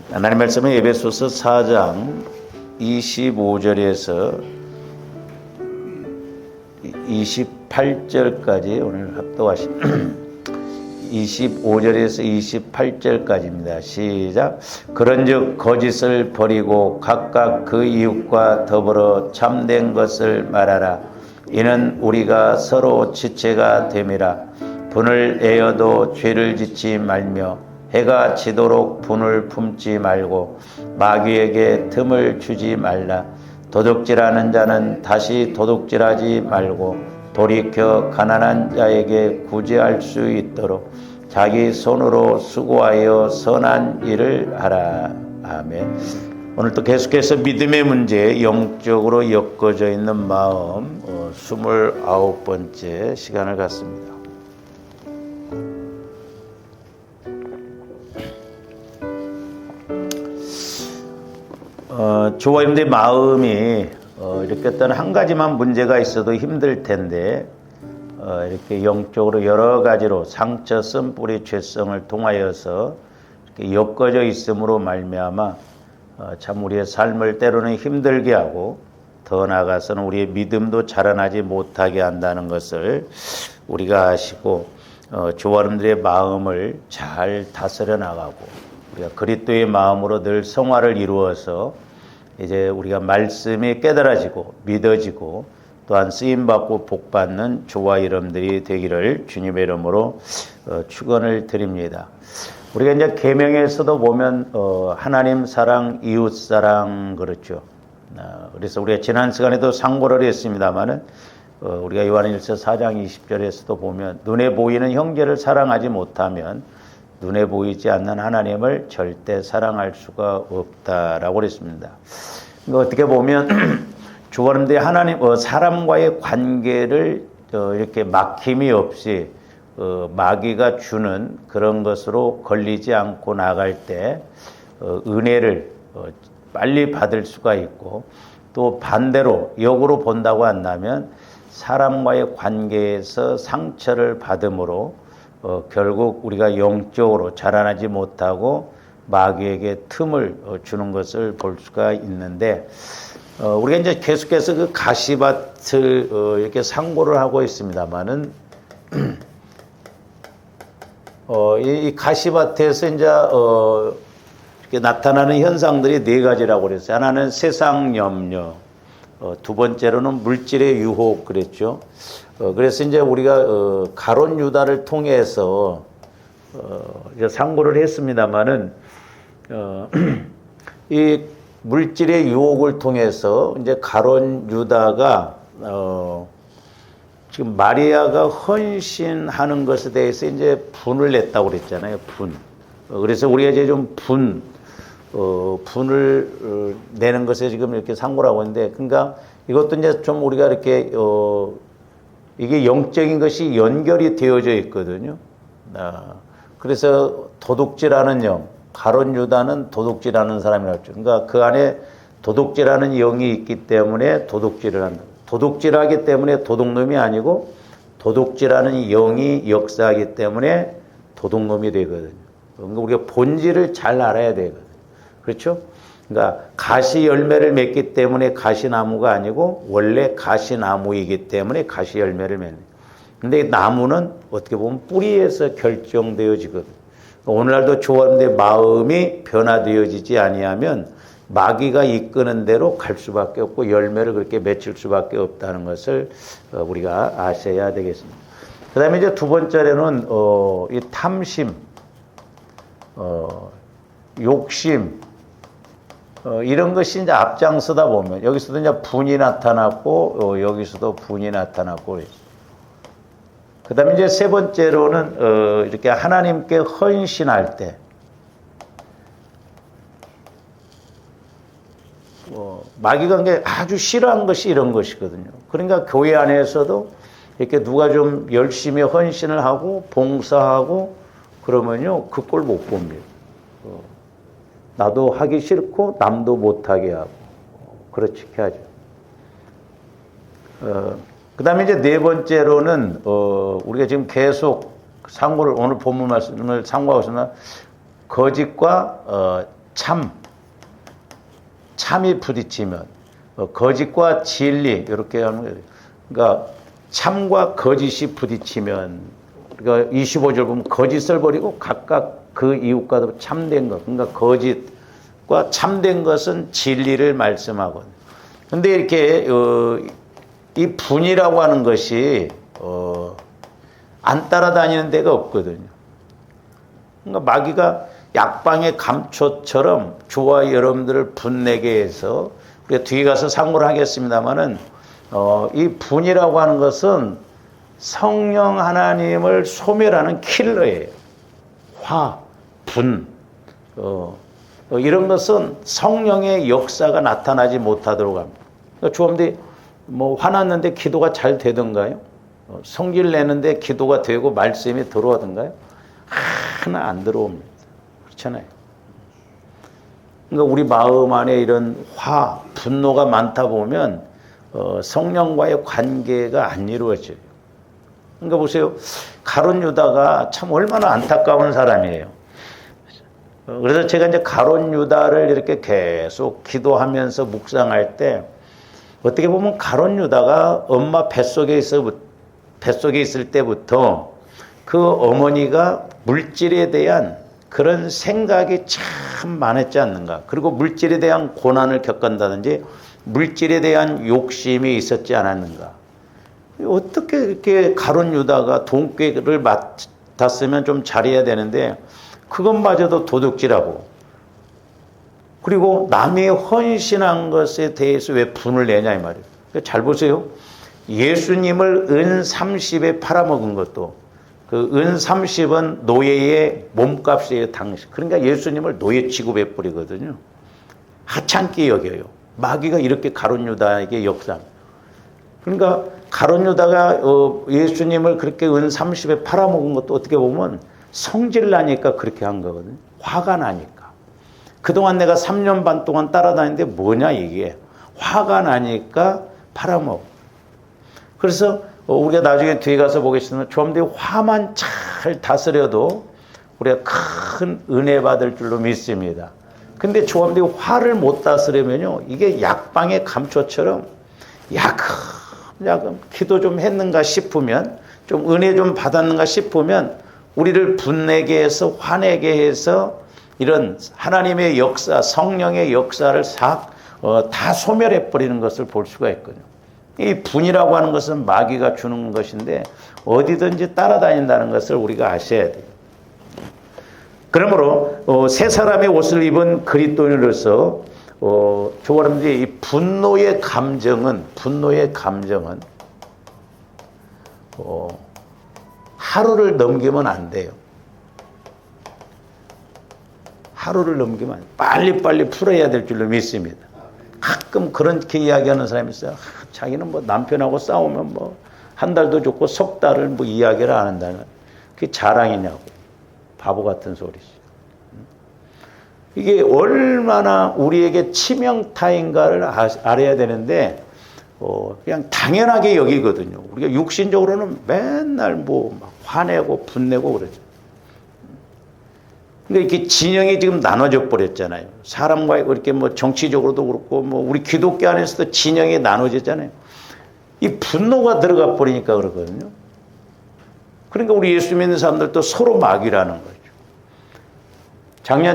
하나님 말씀은 에베소서 4장 25절에서 28절까지 오늘 합독하신 25절에서 28절까지입니다. 시작. 그런즉 거짓을 버리고 각각 그 이웃과 더불어 참된 것을 말하라. 이는 우리가 서로 지체가 됨이라. 분을 내어도 죄를 짓지 말며 해가 지도록 분을 품지 말고 마귀에게 틈을 주지 말라. 도둑질하는 자는 다시 도둑질하지 말고 돌이켜 가난한 자에게 구제할 수 있도록 자기 손으로 수고하여 선한 일을 하라. 아멘. 오늘 또 계속해서 믿음의 문제, 영적으로 엮어져 있는 마음 29번째 시간을 갖습니다. 저와 여러분들의 마음이 이렇게 어떤 한 가지만 문제가 있어도 힘들 텐데 이렇게 영적으로 여러 가지로 상처, 쓴뿌리, 죄성을 통하여서 이렇게 엮어져 있음으로 말미암아 참 우리의 삶을 때로는 힘들게 하고 더 나아가서는 우리의 믿음도 자라나지 못하게 한다는 것을 우리가 아시고 저와 여러분들의 마음을 잘 다스려 나가고 우리가 그리스도의 마음으로 늘 성화를 이루어서 이제 우리가 말씀이 깨달아지고 믿어지고 또한 쓰임받고 복받는 저와 여러분들이 되기를 주님의 이름으로 축원을 드립니다. 우리가 이제 계명에서도 보면 하나님 사랑, 이웃 사랑 그렇죠. 그래서 우리가 지난 시간에도 상고를 했습니다마는 우리가 요한일서 4장 20절에서도 보면 눈에 보이는 형제를 사랑하지 못하면 눈에 보이지 않는 하나님을 절대 사랑할 수가 없다라고 그랬습니다. 그러니까 어떻게 보면 주님들이 하나님 사람과의 관계를 이렇게 막힘이 없이 마귀가 주는 그런 것으로 걸리지 않고 나갈 때 은혜를 빨리 받을 수가 있고 또 반대로 역으로 본다고 한다면 사람과의 관계에서 상처를 받음으로 결국 우리가 영적으로 자라나지 못하고 마귀에게 틈을 주는 것을 볼 수가 있는데 우리가 이제 계속해서 그 가시밭을 이렇게 상고를 하고 있습니다만은 이 가시밭에서 이제 이렇게 나타나는 현상들이 네 가지라고 그랬어요. 하나는 세상 염려, 두 번째로는 물질의 유혹 그랬죠. 그래서 이제 우리가 가론 유다를 통해서 이제 상고를 했습니다만은 이 물질의 유혹을 통해서 이제 가론 유다가 지금 마리아가 헌신하는 것에 대해서 이제 분을 냈다고 그랬잖아요. 분. 그래서 우리가 이제 좀 분을 내는 것에 지금 이렇게 상고를 하고 있는데, 그러니까 이것도 이제 좀 우리가 이렇게 이게 영적인 것이 연결이 되어져 있거든요. 그래서 도둑질하는 영, 가론 유다는 도둑질하는 사람이라고 했죠. 그러니까 그 안에 도둑질하는 영이 있기 때문에 도둑질을 한다. 도둑질하기 때문에 도둑놈이 아니고 도둑질하는 영이 역사하기 때문에 도둑놈이 되거든요. 그러니까 우리가 본질을 잘 알아야 되거든요. 그렇죠? 그러니까 가시 열매를 맺기 때문에 가시나무가 아니고 원래 가시나무이기 때문에 가시 열매를 맺는. 근데 나무는 어떻게 보면 뿌리에서 결정되어지거든요. 오늘날도 조언의 마음이 변화되어지지 아니하면 마귀가 이끄는 대로 갈 수밖에 없고 열매를 그렇게 맺힐 수밖에 없다는 것을 우리가 아셔야 되겠습니다. 그 다음에 이제 두 번째로는 이 탐심, 욕심, 이런 것이 이제 앞장서다 보면 여기서도 이제 분이 나타났고 여기서도 분이 나타났고 그랬어요. 그 다음에 이제 세 번째로는 이렇게 하나님께 헌신할 때 마귀가 아주 싫어하는 것이 이런 것이거든요. 그러니까 교회 안에서도 이렇게 누가 좀 열심히 헌신을 하고 봉사하고 그러면요 그 꼴 못 봅니다. 나도 하기 싫고 남도 못하게 하고 그렇게 하죠. 그 다음에 이제 네 번째로는 우리가 지금 계속 상고를 오늘 본문 말씀을 상고하고 있으나 거짓과 참이 부딪히면 거짓과 진리 이렇게 하는 거예요. 그러니까 참과 거짓이 부딪히면 그러니까 25절 보면 거짓을 버리고 각각 그 이웃과 참된 것. 그러니까 거짓과 참된 것은 진리를 말씀하거든요. 근데 이렇게 이 분이라고 하는 것이 안 따라다니는 데가 없거든요. 그러니까 마귀가 약방의 감초처럼 저와 여러분들을 분내게 해서 우리가 뒤에 가서 상고를 하겠습니다만은 이 분이라고 하는 것은 성령 하나님을 소멸하는 킬러예요. 화, 분, 이런 것은 성령의 역사가 나타나지 못하도록 합니다. 그러니까 주님들이 뭐 화났는데 기도가 잘 되던가요? 성질 내는데 기도가 되고 말씀이 들어오던가요? 하나 안 들어옵니다. 그렇잖아요. 그러니까 우리 마음 안에 이런 화, 분노가 많다 보면 성령과의 관계가 안 이루어져요. 그러니까 보세요. 가룟 유다가 참 얼마나 안타까운 사람이에요. 그래서 제가 이제 가룟 유다를 이렇게 계속 기도하면서 묵상할 때 어떻게 보면 가룟 유다가 엄마 뱃속에 있을 때부터 그 어머니가 물질에 대한 그런 생각이 참 많았지 않는가. 그리고 물질에 대한 고난을 겪는다든지 물질에 대한 욕심이 있었지 않았는가. 어떻게 이렇게 가룟 유다가 돈꾀를 맡았으면 좀 잘해야 되는데 그것마저도 도둑질하고 그리고 남이 헌신한 것에 대해서 왜 분을 내냐 이 말이에요. 잘 보세요. 예수님을 은 30에 팔아먹은 것도 그 은 30은 노예의 몸값이에요. 당시. 그러니까 예수님을 노예 취급해 버리거든요. 하찮게 여겨요. 마귀가 이렇게 가룟 유다에게 역사합니다. 그러니까 가룟 유다가 예수님을 그렇게 은 30에 팔아먹은 것도 어떻게 보면 성질 나니까 그렇게 한 거거든요. 화가 나니까. 그동안 내가 3년 반 동안 따라다니는데 뭐냐 이게. 화가 나니까 팔아먹어. 그래서 우리가 나중에 뒤에 가서 보겠지만 좀 화만 잘 다스려도 우리가 큰 은혜 받을 줄로 믿습니다. 근데 조합들이 화를 못 다스리면요. 이게 약방의 감초처럼 야금 기도 좀 했는가 싶으면 좀 은혜 좀 받았는가 싶으면 우리를 분내게 해서 화내게 해서 이런 하나님의 역사, 성령의 역사를 다 소멸해 버리는 것을 볼 수가 있거든요. 이 분이라고 하는 것은 마귀가 주는 것인데 어디든지 따라다닌다는 것을 우리가 아셔야 돼요. 그러므로 새 사람의 옷을 입은 그리스도인으로서 여러분들이 이 분노의 감정은 하루를 넘기면 안 돼요. 하루를 넘기면 빨리빨리 풀어야 될 줄로 믿습니다. 가끔 그렇게 이야기하는 사람이 있어요. 자기는 뭐 남편하고 싸우면 뭐 한 달도 좋고 석 달을 뭐 이야기를 안 한다는 그게 자랑이냐고. 바보 같은 소리지. 이게 얼마나 우리에게 치명타인가를 알아야 되는데 그냥 당연하게 여기거든요. 우리가 육신적으로는 맨날 뭐 막 화내고 분내고 그러죠. 그러니까 이렇게 진영이 지금 나눠져 버렸잖아요. 사람과 이렇게 뭐 정치적으로도 그렇고 뭐 우리 기독교 안에서도 진영이 나눠지잖아요. 이 분노가 들어가 버리니까 그러거든요. 그러니까 우리 예수 믿는 사람들도 서로 마귀라는 거죠.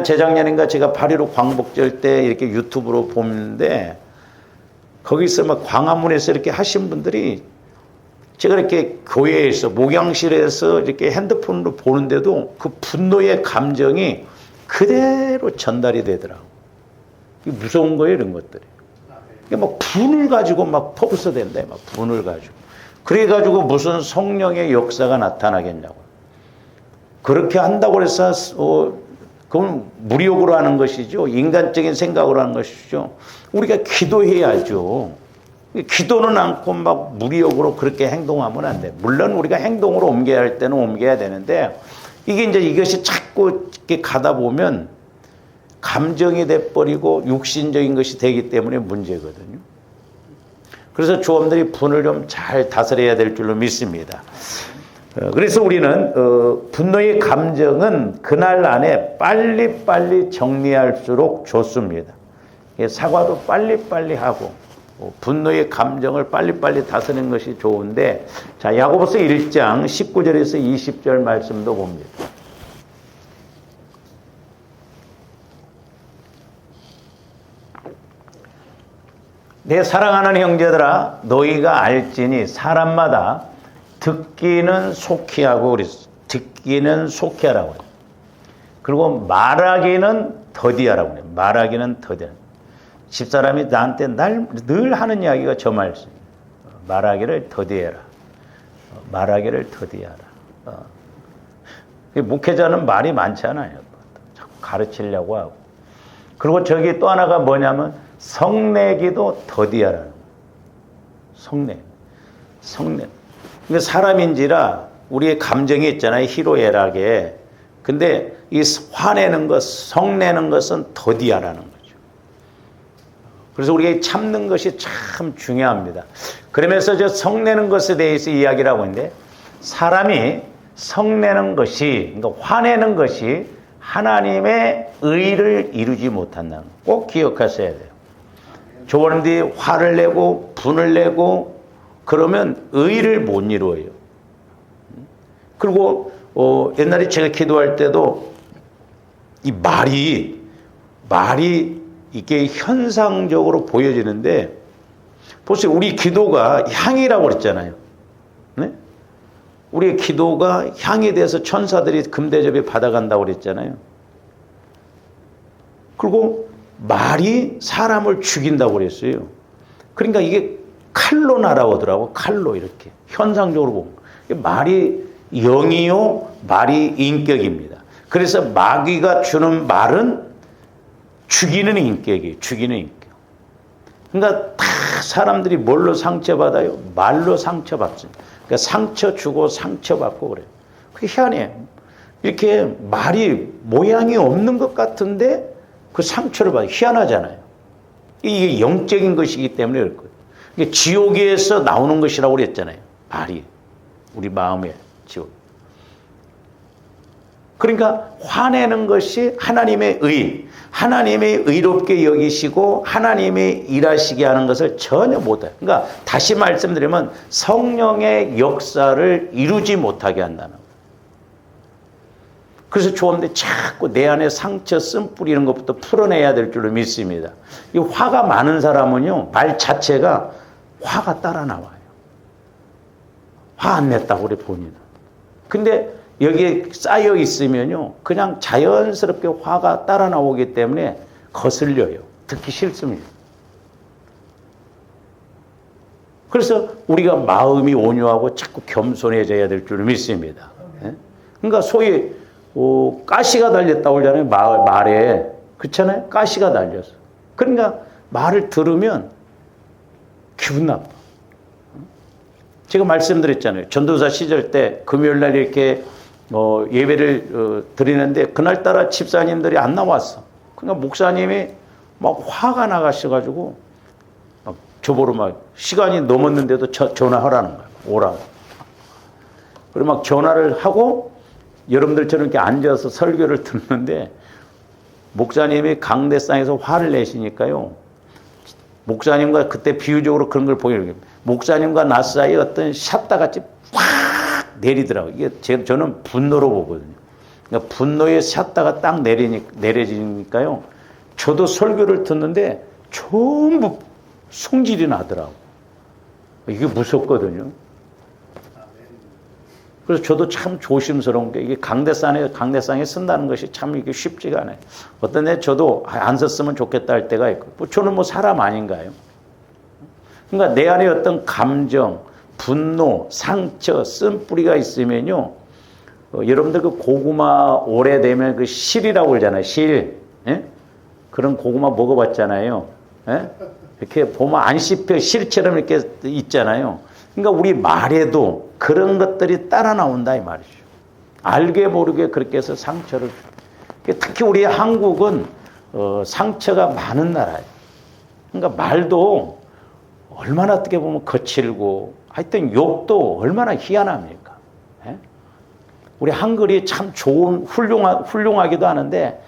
재작년인가 제가 8.15 광복절 때 이렇게 유튜브로 보는데 거기서 막 광화문에서 이렇게 하신 분들이 제가 이렇게 교회에서 목양실에서 이렇게 핸드폰으로 보는데도 그 분노의 감정이 그대로 전달이 되더라고. 이게 무서운 거예요, 이런 것들이. 막 분을 가지고 막 퍼부서댄다, 막 분을 가지고. 그래가지고 무슨 성령의 역사가 나타나겠냐고. 그렇게 한다고 해서 그건 무력으로 하는 것이죠. 인간적인 생각으로 하는 것이죠. 우리가 기도해야죠. 기도는 않고 막 무력으로 그렇게 행동하면 안 돼. 물론 우리가 행동으로 옮겨야 할 때는 옮겨야 되는데 이게 이제 이것이 자꾸 이렇게 가다 보면 감정이 돼버리고 육신적인 것이 되기 때문에 문제거든요. 그래서 조원들이 분을 좀 잘 다스려야 될 줄로 믿습니다. 그래서 우리는 분노의 감정은 그날 안에 빨리빨리 정리할수록 좋습니다. 사과도 빨리빨리 하고 분노의 감정을 빨리빨리 다스리는 것이 좋은데, 자, 야고보서 1장 19절에서 20절 말씀도 봅니다. 내 사랑하는 형제들아, 너희가 알지니 사람마다 듣기는 속히 하고 그랬어. 듣기는 속히 하라고 그래. 그리고 말하기는 더디 하라고 그래. 말하기는 더디 하라. 집사람이 나한테 늘 하는 이야기가 저 말씀. 말하기를 더디해라. 말하기를 더디하라. 목회자는 말이 많잖아요. 자꾸 가르치려고 하고. 그리고 저기 또 하나가 뭐냐면 성내기도 더디하라는 거예요. 성내. 그러니까 사람인지라 우리의 감정이 있잖아요. 희로애락에. 근데 이 화내는 것, 성내는 것은 더디하라는 거죠. 그래서 우리가 참는 것이 참 중요합니다. 그러면서 저 성내는 것에 대해서 이야기를 하고 있는데, 사람이 성내는 것이, 그러니까 화내는 것이 하나님의 의를 이루지 못한다는 거 꼭 기억하셔야 돼요. 조원들이 화를 내고 분을 내고 그러면 의를 못 이루어요. 그리고 옛날에 제가 기도할 때도 이 말이 이게 현상적으로 보여지는데, 보세요. 우리 기도가 향이라고 그랬잖아요. 네? 우리의 기도가 향이 돼서 천사들이 금대접에 받아간다고 그랬잖아요. 그리고 말이 사람을 죽인다고 그랬어요. 그러니까 이게 칼로 날아오더라고. 칼로 이렇게 현상적으로 보면 말이 영이요, 말이 인격입니다. 그래서 마귀가 주는 말은 죽이는 인격이에요. 죽이는 인격. 그러니까 다 사람들이 뭘로 상처받아요? 말로 상처받습니다. 그러니까 상처 주고 상처받고 그래요. 그게 희한해요. 이렇게 말이 모양이 없는 것 같은데 그 상처를 받아요. 희한하잖아요. 이게 영적인 것이기 때문에 그럴 거예요. 이게 지옥에서 나오는 것이라고 그랬잖아요. 말이. 우리 마음에 지옥. 그러니까 화내는 것이 하나님의 의, 하나님의 의롭게 여기시고 하나님의 일하시게 하는 것을 전혀 못해요. 그러니까 다시 말씀드리면 성령의 역사를 이루지 못하게 한다는 거예요. 그래서 좋은데 자꾸 내 안에 상처 쓴 뿌리는 것부터 풀어내야 될 줄로 믿습니다. 이 화가 많은 사람은요, 말 자체가 화가 따라 나와요. 화 안 냈다고 그래 본인은. 근데 여기에 쌓여 있으면요, 그냥 자연스럽게 화가 따라 나오기 때문에 거슬려요. 듣기 싫습니다. 그래서 우리가 마음이 온유하고 자꾸 겸손해져야 될 줄 믿습니다. 그러니까 소위 가시가 달렸다고 그러잖아요. 말에. 그렇잖아요. 가시가 달렸어. 그러니까 말을 들으면 기분 나빠. 제가 말씀드렸잖아요. 전도사 시절 때 금요일날 이렇게 예배를 드리는데 그날따라 집사님들이 안 나왔어. 그러니까 목사님이 막 화가 나가셔가지고 막 저보러 막 시간이 넘었는데도 전화하라는 거야. 오라고. 그리고 막 전화를 하고 여러분들처럼 이렇게 앉아서 설교를 듣는데 목사님이 강대상에서 화를 내시니까요. 목사님과 그때 비유적으로 그런 걸 보여요. 목사님과 나 사이에 어떤 샷다같이 확 내리더라고요. 이게 저는 분노로 보거든요. 그러니까 분노의 샷다가 딱 내려지니까요. 저도 설교를 듣는데 전부 성질이 나더라고요. 이게 무섭거든요. 그래서 저도 참 조심스러운 게 이게 강대상에 쓴다는 것이 참 이게 쉽지가 않아요. 어떤 애 저도 안 썼으면 좋겠다 할 때가 있고, 저는 뭐 사람 아닌가요? 그러니까 내 안에 어떤 감정, 분노, 상처, 쓴뿌리가 있으면요, 여러분들 그 고구마 오래되면 그 실이라고 그러잖아요. 실. 예? 그런 고구마 먹어봤잖아요. 예? 이렇게 보면 안 씹혀 실처럼 이렇게 있잖아요. 그러니까 우리 말에도 그런 것들이 따라 나온다 이 말이죠. 알게 모르게 그렇게 해서 상처를 줘. 특히 우리 한국은 상처가 많은 나라예요. 그러니까 말도 얼마나 어떻게 보면 거칠고 하여튼 욕도 얼마나 희한합니까? 예? 우리 한글이 참 좋은 훌륭하기도 하는데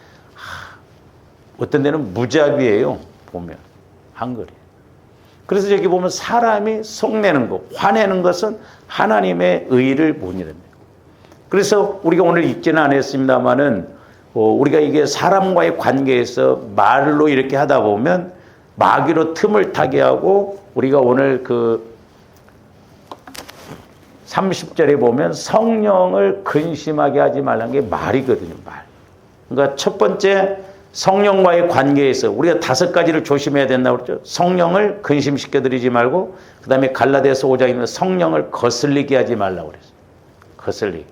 어떤 데는 무자비해요. 보면 한글이. 그래서 여기 보면 사람이 속내는 것, 화내는 것은 하나님의 의를 못 이룹니다. 그래서 우리가 오늘 읽지는 않았습니다만은 우리가 이게 사람과의 관계에서 말로 이렇게 하다 보면 마귀로 틈을 타게 하고 우리가 오늘 그 30절에 보면 성령을 근심하게 하지 말라는 게 말이거든요. 말. 그러니까 첫 번째 성령과의 관계에서 우리가 5가지를 조심해야 된다고 그랬죠. 성령을 근심시켜드리지 말고 그 다음에 갈라디아서 5장에 성령을 거슬리게 하지 말라고 그랬어요. 거슬리게.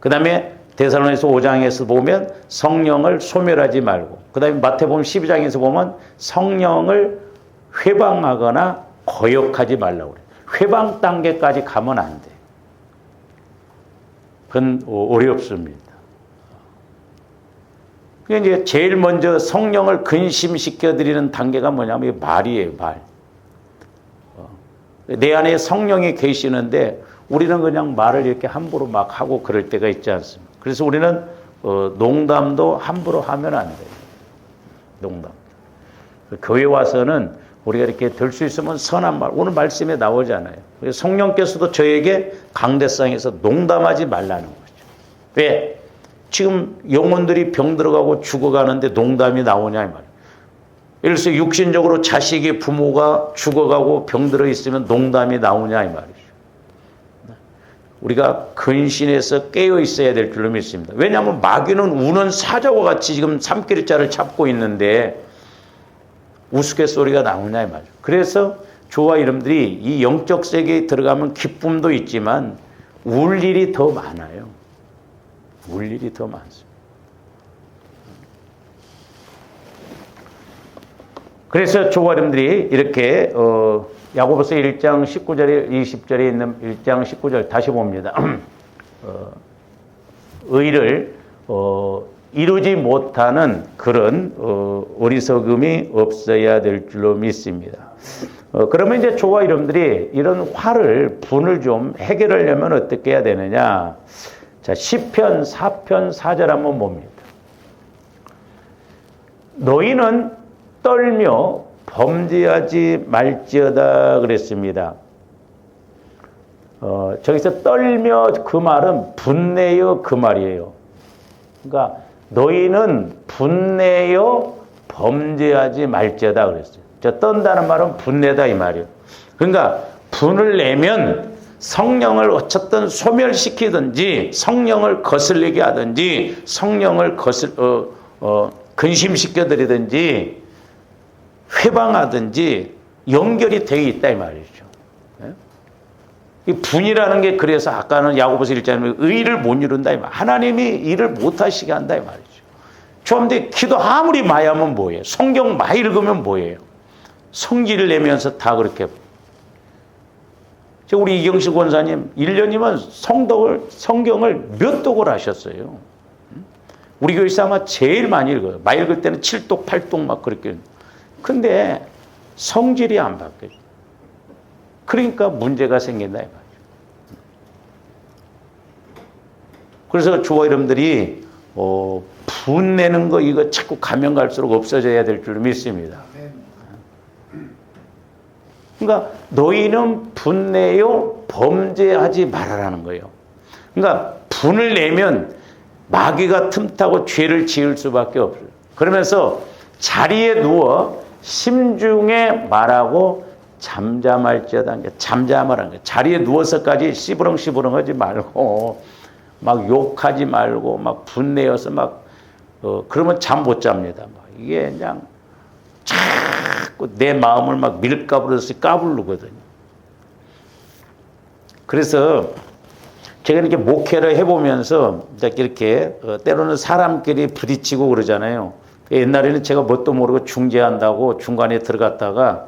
그 다음에 데살로니가서 5장에서 보면 성령을 소멸하지 말고 그 다음에 마태복음 12장에서 보면 성령을 회방하거나 거역하지 말라고 그래요. 회방 단계까지 가면 안 돼. 그건 어렵습니다. 그게 이제 제일 먼저 성령을 근심시켜 드리는 단계가 뭐냐면 말이에요, 말. 내 안에 성령이 계시는데 우리는 그냥 말을 이렇게 함부로 막 하고 그럴 때가 있지 않습니까? 그래서 우리는 농담도 함부로 하면 안 돼요. 농담. 교회 와서는 우리가 이렇게 될 수 있으면 선한 말, 오늘 말씀에 나오잖아요. 성령께서도 저에게 강대상에서 농담하지 말라는 거죠. 왜? 지금 영혼들이 병들어가고 죽어가는데 농담이 나오냐 이 말이에요. 예를 들어서 육신적으로 자식이 부모가 죽어가고 병들어 있으면 농담이 나오냐 이 말이죠. 우리가 근신해서 깨어 있어야 될 줄로 믿습니다. 왜냐하면 마귀는 우는 사자와 같이 지금 삼키리자를 잡고 있는데 우스갯소리가 나오냐 이 말이죠. 그래서 저와 여러분들이 이 영적 세계에 들어가면 기쁨도 있지만 울 일이 더 많아요. 울 일이 더 많습니다. 그래서 저와 여러분들이 이렇게 야고보서 1장 19절에 20절에 있는 1장 19절 다시 봅니다. 의를 이루지 못하는 그런 어리석음이 없어야 될 줄로 믿습니다. 그러면 이제 저와 여러분들이 이런 화를 분을 좀 해결하려면 어떻게 해야 되느냐? 자, 시편 4편 4절 한번 봅니다. 너희는 떨며 범죄하지 말지어다 그랬습니다. 저기서 떨며 그 말은 분내여 그 말이에요. 그러니까 너희는 분내여 범죄하지 말지어다 그랬어요. 저 떤다는 말은 분내다 이 말이에요. 그러니까 분을 내면 성령을 어쨌든 소멸시키든지 성령을 거슬리게 하든지 성령을 근심시켜드리든지 회방하든지 연결이 되어 있다 이 말이죠. 이 분이라는 게 그래서 아까는 야고보서 1장에 의를 못 이룬다 이 말. 하나님이 일을 못 하시게 한다 이 말이죠. 그런데 기도 아무리 많이 하면 뭐예요? 성경 많이 읽으면 뭐예요? 성기를 내면서 다 그렇게. 우리 이경식 권사님 1년이면 성경을 몇 독을 하셨어요. 우리 교회에서 아마 제일 많이 읽어요. 많이 읽을 때는 7독, 8독 막 그렇게. 근데 성질이 안 바뀌어요. 그러니까 문제가 생긴다 이 말이죠. 그래서 저와 여러분들이 분내는 거 이거 자꾸 가면 갈수록 없어져야 될 줄 믿습니다. 그러니까 너희는 분내요 범죄하지 말아라는 거예요. 그러니까 분을 내면 마귀가 틈타고 죄를 지을 수밖에 없어요. 그러면서 자리에 누워 심중에 말하고 잠잠할지어다. 잠잠하라는 거예요. 자리에 누워서까지 씨부렁씨부렁 하지 말고 막 욕하지 말고 막 분내어서 막 그러면 잠 못 잡니다. 이게 그냥 자꾸 내 마음을 막 밀가부르듯이 까부르거든요. 그래서 제가 이렇게 목회를 해보면서 이렇게 때로는 사람끼리 부딪히고 그러잖아요. 옛날에는 제가 뭣도 모르고 중재한다고 중간에 들어갔다가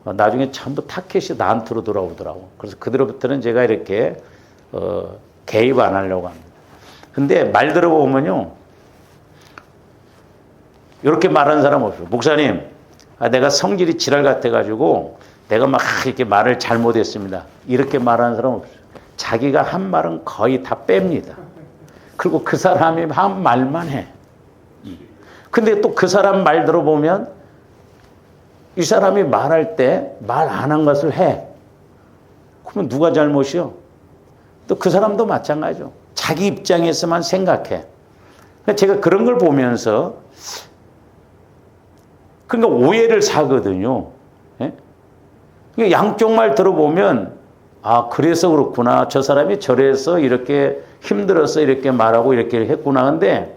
나중에 전부 타켓이 나한테로 돌아오더라고. 그래서 그대로부터는 제가 이렇게 개입 안 하려고 합니다. 근데 말 들어보면요, 이렇게 말하는 사람 없어요. 목사님, 내가 성질이 지랄 같아가지고 내가 막 이렇게 말을 잘못했습니다. 이렇게 말하는 사람 없어요. 자기가 한 말은 거의 다 뺍니다. 그리고 그 사람이 한 말만 해. 근데 또 그 사람 말 들어보면 이 사람이 말할 때 말 안 한 것을 해. 그러면 누가 잘못이요? 또 그 사람도 마찬가지죠. 자기 입장에서만 생각해. 제가 그런 걸 보면서 그러니까 오해를 사거든요. 예? 그러니까 양쪽 말 들어보면 아 그래서 그렇구나. 저 사람이 저래서 이렇게 힘들어서 이렇게 말하고 이렇게 했구나. 근데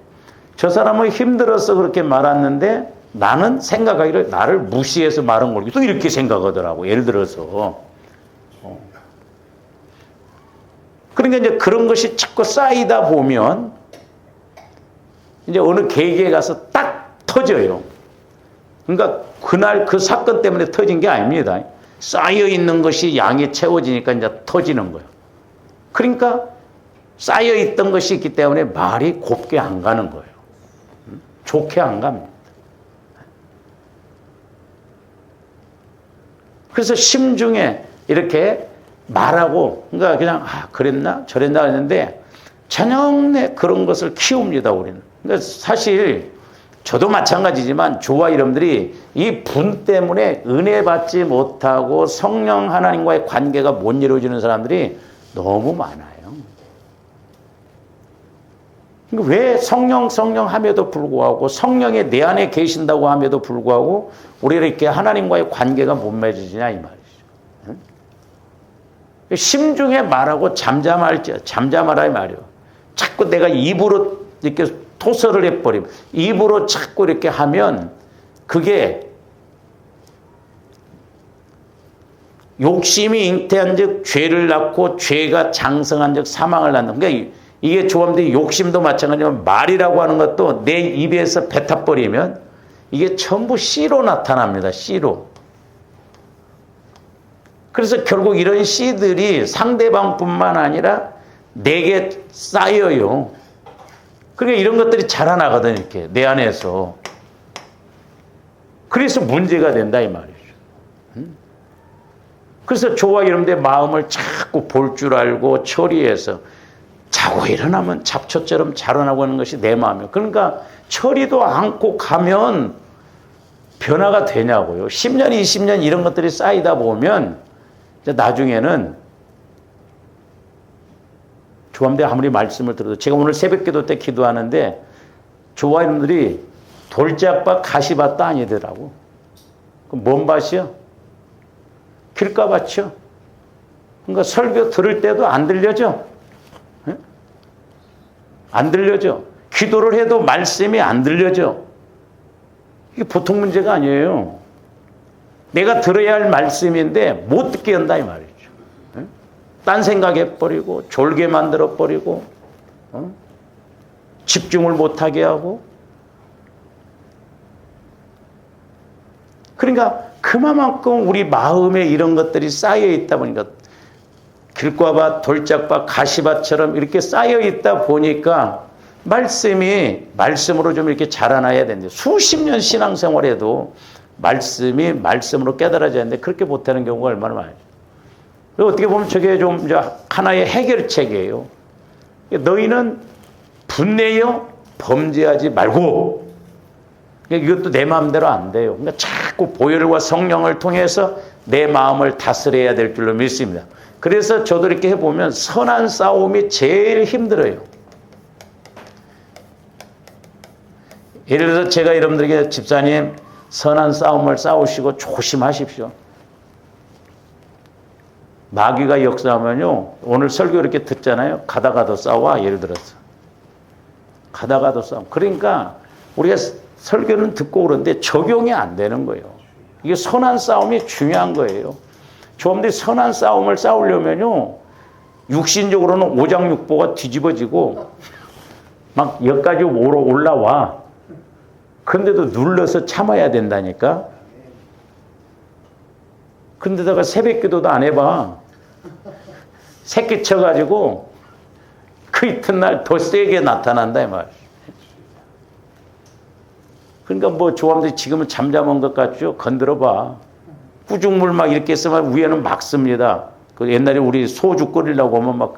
저 사람은 힘들어서 그렇게 말았는데 나는 생각하기를 나를 무시해서 말한 걸로 또 이렇게 생각하더라고. 예를 들어서. 그러니까 이제 그런 것이 자꾸 쌓이다 보면 이제 어느 계기에 가서 딱 터져요. 그러니까 그날 그 사건 때문에 터진 게 아닙니다. 쌓여 있는 것이 양이 채워지니까 이제 터지는 거예요. 그러니까 쌓여 있던 것이 있기 때문에 말이 곱게 안 가는 거예요. 좋게 안 갑니다. 그래서 심중에 이렇게 말하고, 그러니까 그냥, 아, 그랬나? 저랬나? 했는데, 저녁내 그런 것을 키웁니다, 우리는. 그러니까 사실, 저도 마찬가지지만, 저와 여러분들이 이 분 때문에 은혜 받지 못하고 성령 하나님과의 관계가 못 이루어지는 사람들이 너무 많아요. 그러니까 왜 성령 함에도 불구하고, 성령이 내 안에 계신다고 함에도 불구하고, 우리가 이렇게 하나님과의 관계가 못 맺어지냐, 이 말이죠. 심중에 말하고 잠잠하라 이 말이에요. 자꾸 내가 입으로 이렇게 토설을 해버리면 입으로 자꾸 이렇게 하면 그게 욕심이 잉태한 즉 죄를 낳고 죄가 장성한 즉 사망을 낳는다. 그러니까 이게 조합들이 욕심도 마찬가지지만 말이라고 하는 것도 내 입에서 뱉어버리면 이게 전부 씨로 나타납니다. 씨로. 그래서 결국 이런 씨들이 상대방뿐만 아니라 내게 쌓여요. 그러니까 이런 것들이 자라나거든, 이렇게 내 안에서. 그래서 문제가 된다 이 말이죠. 그래서 저와 여러분들의 마음을 자꾸 볼 줄 알고 처리해서 자고 일어나면 잡초처럼 자라나고 하는 것이 내 마음이에요. 그러니까 처리도 않고 가면 변화가 되냐고요. 10년, 20년 이런 것들이 쌓이다 보면 나중에는 조함대 아무리 말씀을 들어도 제가 오늘 새벽기도 때 기도하는데 조화인들이 돌짝밭 가시밭도 아니더라고. 그럼 뭔 밭이요? 길가밭이요. 그러니까 설교 들을 때도 안 들려져. 네? 안 들려져. 기도를 해도 말씀이 안 들려져. 이게 보통 문제가 아니에요. 내가 들어야 할 말씀인데 못 듣게 한다 이 말이죠. 딴 생각해버리고 졸게 만들어버리고 집중을 못하게 하고 그러니까 그만큼 우리 마음에 이런 것들이 쌓여 있다 보니까 길과밭, 돌짝밭, 가시밭처럼 이렇게 쌓여 있다 보니까 말씀이 말씀으로 좀 이렇게 자라나야 되는데 수십 년 신앙생활에도 말씀이 말씀으로 깨달아져야 하는데 그렇게 못하는 경우가 얼마나 많아요. 어떻게 보면 저게 좀 하나의 해결책이에요. 너희는 분내여 범죄하지 말고 이것도 내 마음대로 안 돼요. 그러니까 자꾸 보혈과 성령을 통해서 내 마음을 다스려야 될 줄로 믿습니다. 그래서 저도 이렇게 해보면 선한 싸움이 제일 힘들어요. 예를 들어서 제가 여러분들에게 집사님 선한 싸움을 싸우시고 조심하십시오. 마귀가 역사하면요. 오늘 설교 이렇게 듣잖아요. 가다가도 싸워. 예를 들어서. 가다가도 싸워. 그러니까 우리가 설교는 듣고 그러는데 적용이 안 되는 거예요. 이게 선한 싸움이 중요한 거예요. 조금들 선한 싸움을 싸우려면요. 육신적으로는 오장육부가 뒤집어지고 막 여기까지 올라와. 그런데도 눌러서 참아야 된다니까. 근데다가 새벽 기도도 안 해봐. 새끼 쳐가지고 그 이튿날 더 세게 나타난다 이 말. 그러니까 뭐 조함들이 지금은 잠잠한 것 같죠? 건드려봐. 꾸중물 막 이렇게 쓰면 위에는 막 씁니다. 그 옛날에 우리 소주 끓이려고 하면 막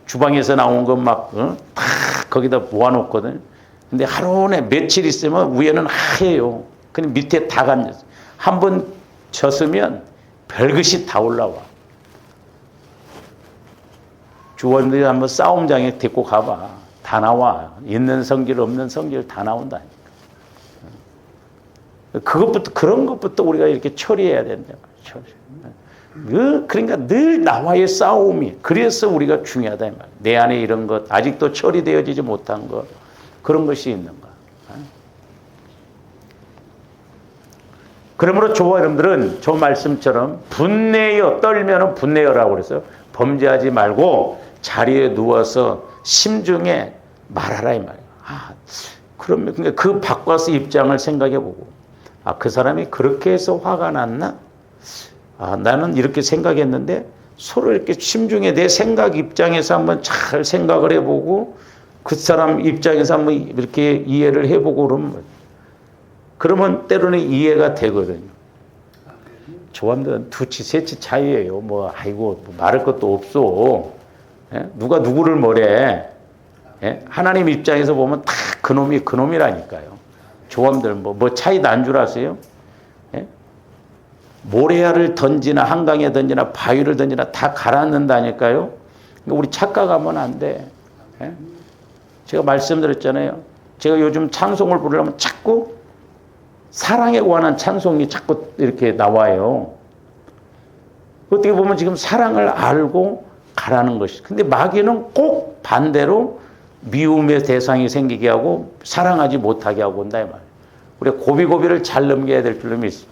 주방에서 나온 거 막, 다 거기다 모아놓거든. 근데 하루에 며칠 있으면 위에는 하얘요. 근데 밑에 다 간졌어. 한번 젖으면 별것이 다 올라와. 주원들이 한번 싸움장에 데리고 가봐. 다 나와. 있는 성질 없는 성질 다 나온다니까. 그런 것부터 우리가 이렇게 처리해야 된다. 그러니까 늘 나와의 싸움이. 그래서 우리가 중요하다. 내 안에 이런 것, 아직도 처리되어지지 못한 것, 그런 것이 있는가. 그러므로 저와 여러분들은 저 말씀처럼 분내여, 떨면은 분내여라고 그랬어요. 범죄하지 말고 자리에 누워서 심중에 말하라 이 말이에요. 그러면 그 바꿔서 입장을 생각해 보고, 그 사람이 그렇게 해서 화가 났나? 나는 이렇게 생각했는데 서로 이렇게 심중에 내 생각 입장에서 한번 잘 생각을 해보고 그 사람 입장에서 한번 이렇게 이해를 해보고 그러면 때로는 이해가 되거든요. 조합들은 두치 세치 차이예요. 아이고 말할 것도 없어. 예? 누가 누구를 뭐래. 예? 하나님 입장에서 보면 다 그놈이 그놈이라니까요. 조합들 뭐 차이 난 줄 아세요? 예? 모래알을 던지나 한강에 던지나 바위를 던지나 다 가라앉는다니까요. 그러니까 우리 착각하면 안 돼. 예? 제가 말씀드렸잖아요. 제가 요즘 찬송을 부르려면 자꾸 사랑에 관한 찬송이 자꾸 이렇게 나와요. 어떻게 보면 지금 사랑을 알고 가라는 것이. 근데 마귀는 꼭 반대로 미움의 대상이 생기게 하고 사랑하지 못하게 하고 온다 이 말이에요. 우리가 고비고비를 잘 넘겨야 될 줄로 믿습니다.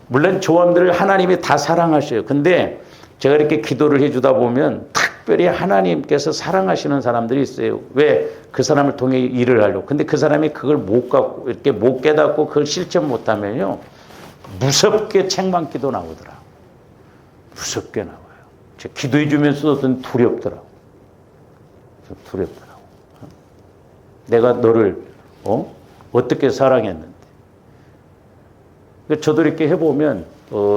물론 조언들을 하나님이 다 사랑하셔요. 근데 제가 이렇게 기도를 해주다 보면 특별히 하나님께서 사랑하시는 사람들이 있어요. 왜? 그 사람을 통해 일을 하려고. 근데 그 사람이 그걸 못 갖고, 이렇게 못 깨닫고 그걸 실천 못하면요. 무섭게 책망기도 나오더라. 무섭게 나와요. 제가 기도해 주면서도 두렵더라고. 두렵더라고. 내가 너를, 어떻게 사랑했는데. 저도 이렇게 해보면,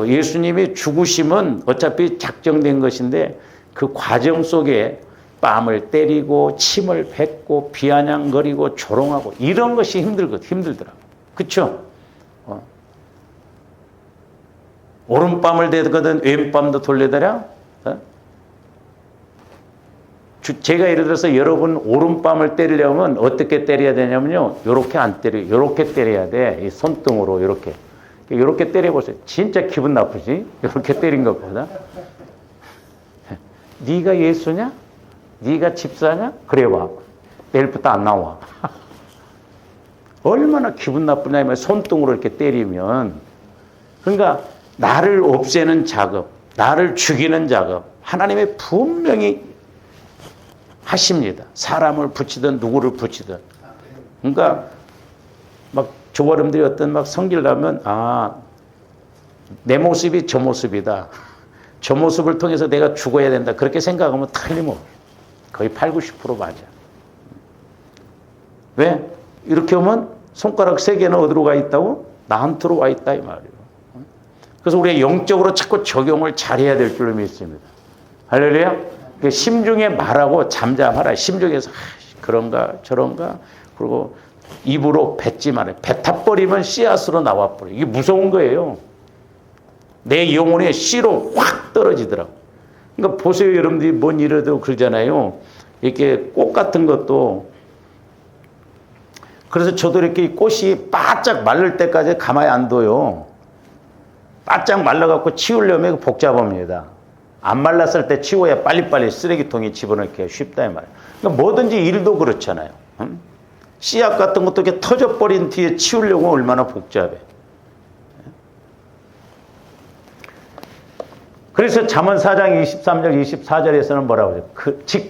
예수님이 죽으심은 어차피 작정된 것인데, 그 과정 속에 뺨을 때리고 침을 뱉고 비아냥거리고 조롱하고 이런 것이 힘들더라고. 그렇죠? 오른뺨을 대거든 왼뺨도 돌려대라. 제가 예를 들어서 여러분 오른뺨을 때리려면 어떻게 때려야 되냐면요. 요렇게 안 때려. 요렇게 때려야 돼. 이 손등으로 요렇게 때려보세요. 진짜 기분 나쁘지? 요렇게 때린 것보다. 네가 예수냐? 네가 집사냐? 그래봐. 내일부터 안 나와. 얼마나 기분 나쁘냐면 손등으로 이렇게 때리면. 그러니까 나를 없애는 작업, 나를 죽이는 작업 하나님이 분명히 하십니다. 사람을 붙이든 누구를 붙이든. 그러니까 막 조어름들이 어떤 막 성질 나면 내 모습이 저 모습이다. 저 모습을 통해서 내가 죽어야 된다. 그렇게 생각하면 틀림없어. 거의 80~90% 맞아. 왜? 이렇게 하면 손가락 3개는 어디로 가 있다고? 나한테로 와 있다 이 말이에요. 그래서 우리가 영적으로 자꾸 적용을 잘해야 될 줄로 믿습니다. 할렐루야. 심중에 말하고 잠잠하라. 심중에서 그런가 저런가 그리고 입으로 뱉지 말아요. 뱉어버리면 씨앗으로 나와버려. 이게 무서운 거예요. 내 영혼의 씨로 확 떨어지더라고. 그러니까 보세요. 여러분들이 뭔 일을 그러잖아요. 이렇게 꽃 같은 것도. 그래서 저도 이렇게 꽃이 바짝 마를 때까지 가만히 안 둬요. 바짝 말라갖고 치우려면 복잡합니다. 안 말랐을 때 치워야 빨리빨리 쓰레기통에 집어넣기가 쉽다 이 말이에요. 그러니까 뭐든지 일도 그렇잖아요. 씨앗 같은 것도 이렇게 터져버린 뒤에 치우려고 얼마나 복잡해. 그래서 잠언 4장 23절 24절에서는 뭐라고 해요?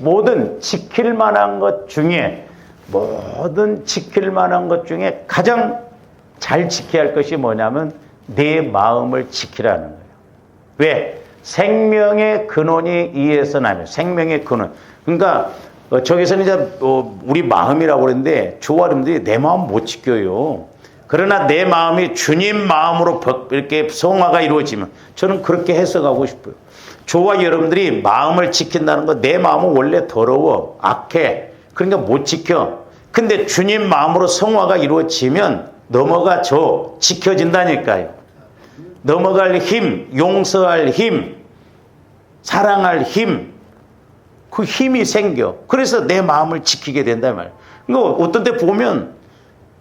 모든 지킬 만한 것 중에 가장 잘 지켜야 할 것이 뭐냐면 내 마음을 지키라는 거예요. 왜? 생명의 근원이 이에서 나며. 생명의 근원. 그러니까 저기서는 이제 우리 마음이라고 그러는데 조아름들이 내 마음 못 지켜요. 그러나 내 마음이 주님 마음으로 이렇게 성화가 이루어지면 저는 그렇게 해석하고 싶어요. 저와 여러분들이 마음을 지킨다는 거, 내 마음은 원래 더러워, 악해. 그러니까 못 지켜. 근데 주님 마음으로 성화가 이루어지면 넘어가죠. 지켜진다니까요. 넘어갈 힘, 용서할 힘, 사랑할 힘, 그 힘이 생겨. 그래서 내 마음을 지키게 된단 말이에요. 그러니까 어떤 때 보면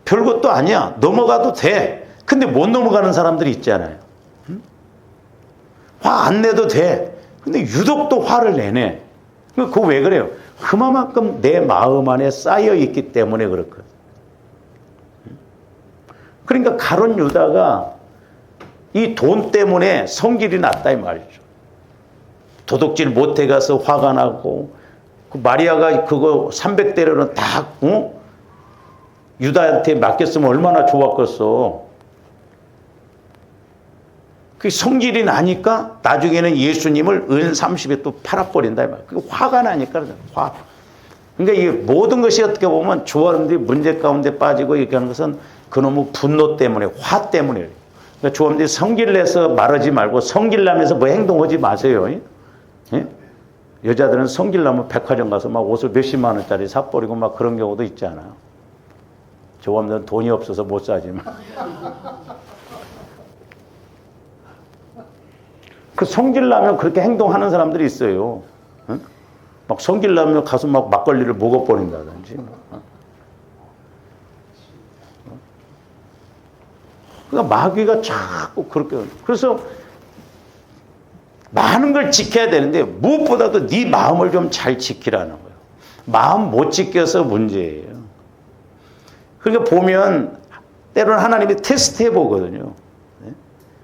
별것도 아니야. 넘어가도 돼. 근데 못 넘어가는 사람들이 있잖아요. 화 안 내도 돼. 근데 유독 또 화를 내네. 그거 왜 그래요? 그만큼 내 마음 안에 쌓여 있기 때문에 그렇거든. 그러니까 가룟 유다가 이 돈 때문에 성질이 났다 이 말이죠. 도둑질 못해 가서 화가 나고, 그 마리아가 그거 300대로는 다 유다한테 맡겼으면 얼마나 좋았겠어. 그 성질이 나니까 나중에는 예수님을 은 30에 또 팔아버린다 이 말이야. 그 화가 나니까 화. 그러니까 이 모든 것이 어떻게 보면 조화원들이 문제 가운데 빠지고 이렇게 하는 것은 그놈의 분노 때문에, 화 때문에. 그러니까 조화원들이 성질 내서 말하지 말고 성질 나면서 뭐 행동하지 마세요. 예? 여자들은 성질 나면 백화점 가서 막 옷을 몇십만 원짜리 사버리고 막 그런 경우도 있잖아요. 조화원들은 돈이 없어서 못 사지만. 그 성질 나면 그렇게 행동하는 사람들이 있어요. 응? 막 성질 나면 가서 막 막걸리를 먹어버린다든지. 그러니까 마귀가 자꾸 그렇게. 그래서 많은 걸 지켜야 되는데 무엇보다도 네 마음을 좀 잘 지키라는 거예요. 마음 못 지켜서 문제예요. 그러니까 보면 때로는 하나님이 테스트 해보거든요.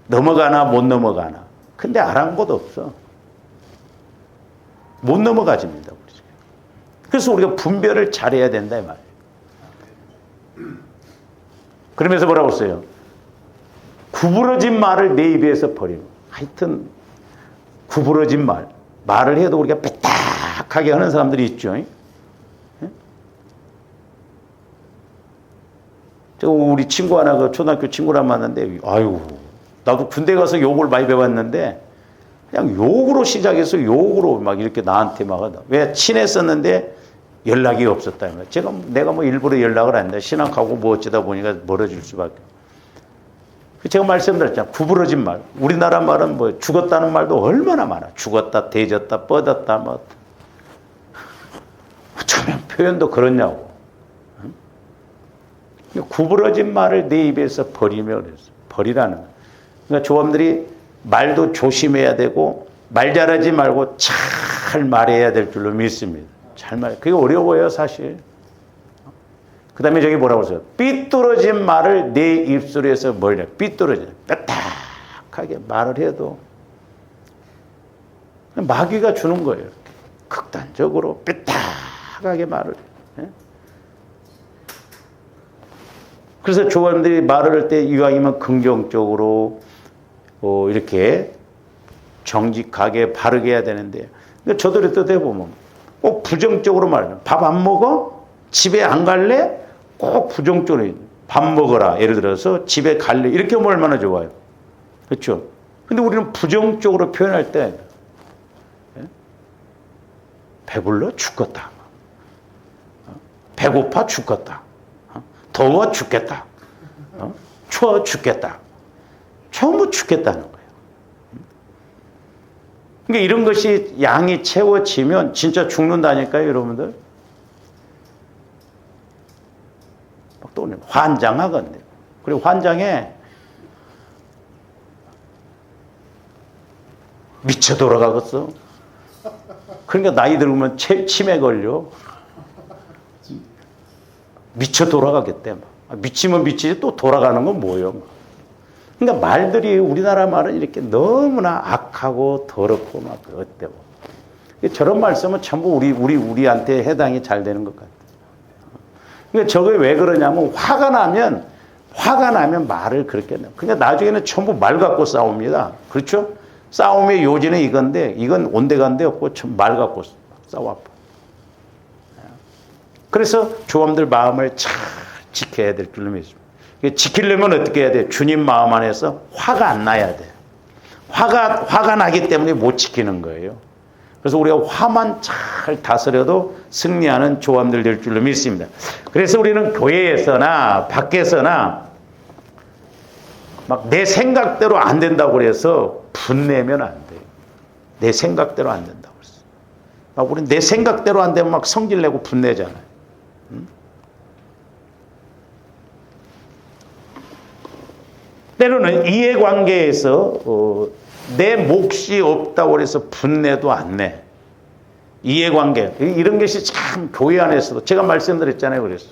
넘어가나 못 넘어가나. 근데 아랑곳 없어. 못 넘어가집니다. 그래서 우리가 분별을 잘해야 된다 이 말이에요. 그러면서 뭐라고 써요? 구부러진 말을 내 입에서 버리고. 하여튼 구부러진 말을 해도 우리가 빼딱하게 하는 사람들이 있죠. 저 우리 친구 하나, 그 초등학교 친구랑 만났는데, 아유, 나도 군대 가서 욕을 많이 배웠는데 그냥 욕으로 시작해서 욕으로 막 이렇게 나한테 막 하다. 왜? 친했었는데 연락이 없었다. 내가 뭐 일부러 연락을 안 해. 신학하고 뭐 어쩌다 보니까 멀어질 수밖에. 제가 말씀드렸잖아요. 구부러진 말. 우리나라 말은 뭐 죽었다는 말도 얼마나 많아. 죽었다, 대졌다, 뻗었다, 뭐. 어쩌면 표현도 그렇냐고. 구부러진 말을 내 입에서 버리며 그랬어. 버리라는 거야. 그러니까 조함들이 말도 조심해야 되고 말 잘하지 말고 잘 말해야 될 줄로 믿습니다. 잘 말. 그게 어려워요, 사실. 그 다음에 저기 뭐라고 써요? 삐뚤어진 말을 내 입술에서 멀려. 삐뚤어진. 빽딱하게 말을 해도 마귀가 주는 거예요. 이렇게. 극단적으로 빽딱하게 말을. 예? 그래서 조원들이 말을 할 때 이왕이면 긍정적으로 이렇게 정직하게 바르게 해야 되는데, 그러니까 저들의 뜻에 보면 꼭 부정적으로 말해요. 밥 안 먹어? 집에 안 갈래? 꼭 부정적으로 밥 먹어라. 예를 들어서 집에 갈래? 이렇게 하면 얼마나 좋아요. 그렇죠? 근데 우리는 부정적으로 표현할 때 배불러 죽겠다. 배고파 죽겠다. 더워 죽겠다. 추워 죽겠다. 전부 죽겠다는 거예요. 그러니까 이런 것이 양이 채워지면 진짜 죽는다니까요, 여러분들. 또 환장하거든요. 그리고 환장에 미쳐 돌아가겠어. 그러니까 나이 들면 치매 걸려. 미쳐 돌아가겠대. 미치면 미치지 또 돌아가는 건 뭐예요? 그러니까 말들이, 우리나라 말은 이렇게 너무나 악하고 더럽고 막 어때고. 저런 말씀은 전부 우리한테 해당이 잘 되는 것 같아요. 그러니까 저게 왜 그러냐면 화가 나면 말을 그렇게 해요. 그러니까 나중에는 전부 말 갖고 싸웁니다. 그렇죠? 싸움의 요지는 이건데 이건 온데간데 없고 말 갖고 싸워. 그래서 조함들 마음을 잘 지켜야 될 줄로 믿습니다. 지키려면 어떻게 해야 돼? 주님 마음 안에서 화가 안 나야 돼. 화가 나기 때문에 못 지키는 거예요. 그래서 우리가 화만 잘 다스려도 승리하는 조합들 될 줄로 믿습니다. 그래서 우리는 교회에서나 밖에서나 막 내 생각대로 안 된다고 그래서 분내면 안 돼요. 내 생각대로 안 된다고 그랬어. 막 우리 내 생각대로 안 되면 막 성질 내고 분내잖아요. 응? 때로는 이해관계에서 내 몫이 없다고 해서 분내도 안 내. 이해관계 이런 것이 참 교회 안에서도 제가 말씀드렸잖아요. 그래서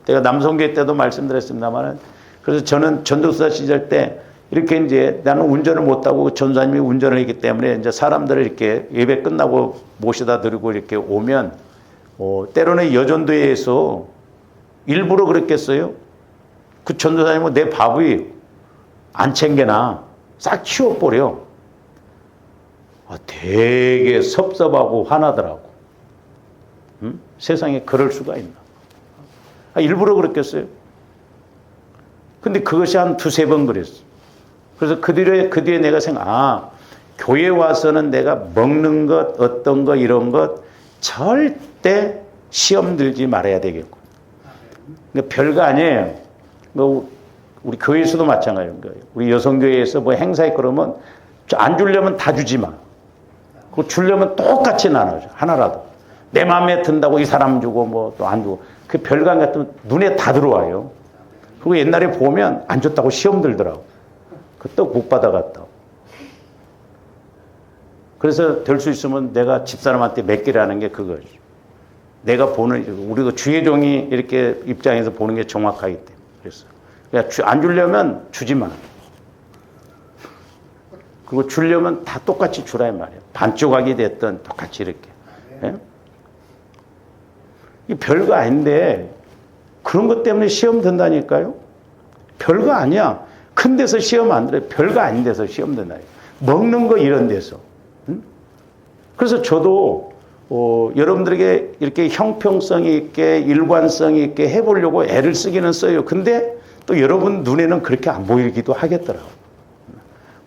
제가 남성교회 때도 말씀드렸습니다만, 그래서 저는 전도사 시절 때 이렇게 이제 나는 운전을 못하고 전사님이 운전을 했기 때문에 이제 사람들을 이렇게 예배 끝나고 모셔다 드리고 이렇게 오면 때로는 여전도에서 일부러 그랬겠어요. 그 전도사님은 내 밥이 안 챙겨나 싹 치워버려. 되게 섭섭하고 화나더라고. 응? 세상에 그럴 수가 있나. 일부러 그랬겠어요. 근데 그것이 한 두세 번 그랬어. 그래서 그 뒤에 내가 교회 와서는 내가 먹는 것, 어떤 거, 이런 것 절대 시험 들지 말아야 되겠고. 그러니까 별거 아니에요. 우리 교회에서도 마찬가지인 거예요. 우리 여성교회에서 뭐 행사에 그러면 안 주려면 다 주지 마. 그거 주려면 똑같이 나눠줘. 하나라도. 내 마음에 든다고 이 사람 주고 뭐 또 안 주고. 그 별관 같으면 눈에 다 들어와요. 그리고 옛날에 보면 안 줬다고 시험 들더라고. 그것도 못 받아갔다고. 그래서 될 수 있으면 내가 집사람한테 맡기라는 게 그거죠. 내가 보는, 우리가 주의 종이 이렇게 입장에서 보는 게 정확하기 때문에. 그래서. 안 주려면 주지 마. 그리고 주려면 다 똑같이 주라 이 말이에요. 반조각이 됐든 똑같이 이렇게. 예? 이게 별거 아닌데 그런 것 때문에 시험 든다니까요. 별거 아니야. 큰 데서 시험 안 들어요. 별거 아닌 데서 시험 든다니까. 먹는 거 이런 데서. 응? 그래서 저도 여러분들에게 이렇게 형평성이 있게 일관성이 있게 해보려고 애를 쓰기는 써요. 근데 또 여러분 눈에는 그렇게 안 보이기도 하겠더라고요.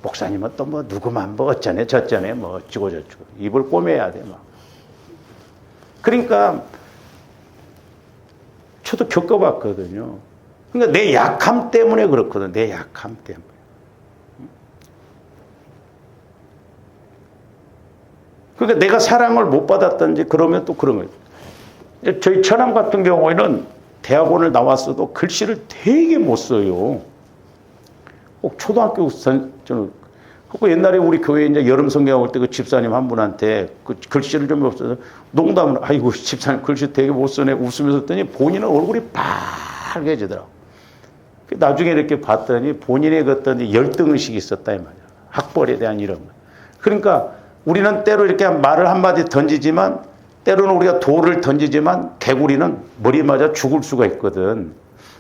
목사님은 또 뭐 누구만 뭐 어쩌네 저쩌네 뭐 어쩌고 저쩌고 입을 꼬매야 돼 막. 그러니까 저도 겪어봤거든요. 그러니까 내 약함 때문에 그렇거든. 내 약함 때문에. 그러니까 내가 사랑을 못 받았든지 그러면 또 그런 거예요. 저희 처남 같은 경우에는 대학원을 나왔어도 글씨를 되게 못 써요. 꼭 초등학교 저는 그 옛날에 우리 교회에 이제 여름 성경 올 때 그 집사님 한 분한테 그 글씨를 좀 없어서 농담을 아이고 집사님 글씨 되게 못 쓰네 웃으면서 했더니 본인은 얼굴이 빨개지더라고. 나중에 이렇게 봤더니 본인의 어떤 열등의식이 있었다 이 말이야. 학벌에 대한 이런 거. 그러니까 우리는 때로 이렇게 말을 한마디 던지지만 때로는 우리가 돌을 던지지만 개구리는 머리 맞아 죽을 수가 있거든.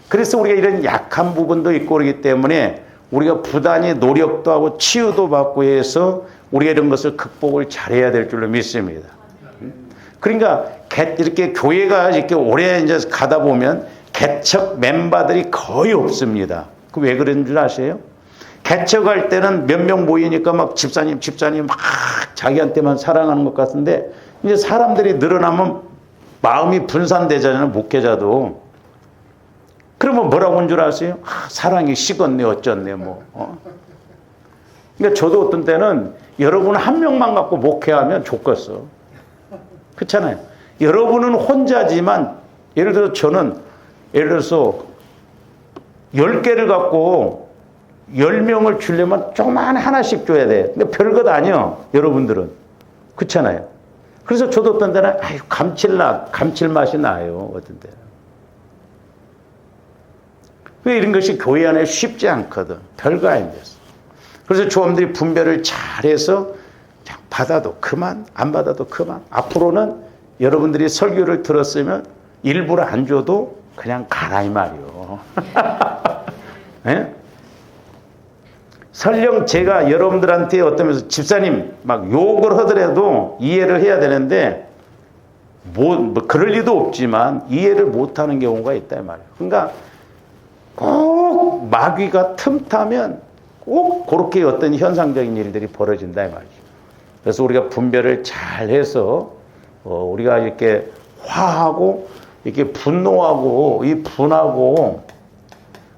그래서 우리가 이런 약한 부분도 있고 그러기 때문에 우리가 부단히 노력도 하고 치유도 받고 해서 우리가 이런 것을 극복을 잘해야 될 줄로 믿습니다. 그러니까 이렇게 교회가 이렇게 오래 이제 가다 보면 개척 멤버들이 거의 없습니다. 그 왜 그런 줄 아세요? 개척할 때는 몇 명 모이니까 막 집사님 막 자기한테만 사랑하는 것 같은데 이제 사람들이 늘어나면 마음이 분산되잖아요. 목회자도. 그러면 뭐라고 한 줄 아세요? 사랑이 식었네 어쩌네 뭐. 그러니까 저도 어떤 때는 여러분 한 명만 갖고 목회하면 좋겠어. 그렇잖아요. 여러분은 혼자지만 예를 들어서 저는 예를 들어서 10개를 갖고 10명을 주려면 조그만 하나씩 줘야 돼. 근데 별것 아니요. 여러분들은. 그렇잖아요. 그래서 저도 어떤 때는 감칠맛이 나요. 어떤 때는. 왜 이런 것이 교회 안에 쉽지 않거든. 별거 아닌데서. 그래서 조합들이 분별을 잘해서 그냥 받아도 그만, 안 받아도 그만. 앞으로는 여러분들이 설교를 들었으면 일부러 안 줘도 그냥 가라 이 말이요. 네? 설령 제가 여러분들한테 어떠면서 집사님 막 욕을 하더라도 이해를 해야 되는데 뭐 그럴 리도 없지만 이해를 못하는 경우가 있다 이 말이에요. 그러니까 꼭 마귀가 틈타면 꼭 그렇게 어떤 현상적인 일들이 벌어진다 이 말이죠. 그래서 우리가 분별을 잘 해서 우리가 이렇게 화하고 이렇게 분노하고 이 분하고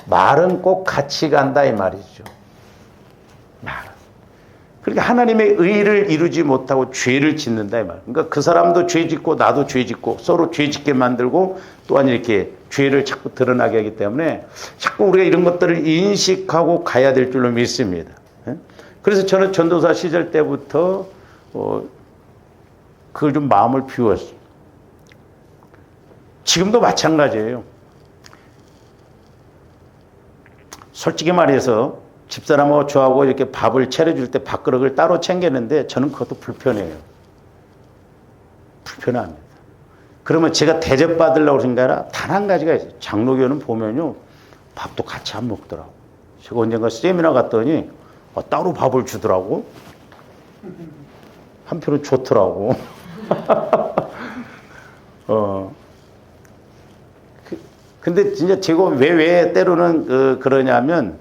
말은 꼭 같이 간다 이 말이죠. 말은. 그러니까 하나님의 의를 이루지 못하고 죄를 짓는다 이 말. 그러니까 그 사람도 죄 짓고 나도 죄 짓고 서로 죄 짓게 만들고 또한 이렇게 죄를 자꾸 드러나게 하기 때문에 자꾸 우리가 이런 것들을 인식하고 가야 될 줄로 믿습니다. 그래서 저는 전도사 시절 때부터 그걸 좀 마음을 비웠어요. 지금도 마찬가지예요. 솔직히 말해서 집사람하고 저하고 이렇게 밥을 차려줄 때 밥그릇을 따로 챙겼는데 저는 그것도 불편해요. 불편합니다. 그러면 제가 대접받으려고 생각하라 단 한 가지가 있어요. 장로교는 보면요. 밥도 같이 안 먹더라고. 제가 언젠가 세미나 갔더니 따로 밥을 주더라고. 한편은 좋더라고. 근데 진짜 제가 왜 때로는 그러냐면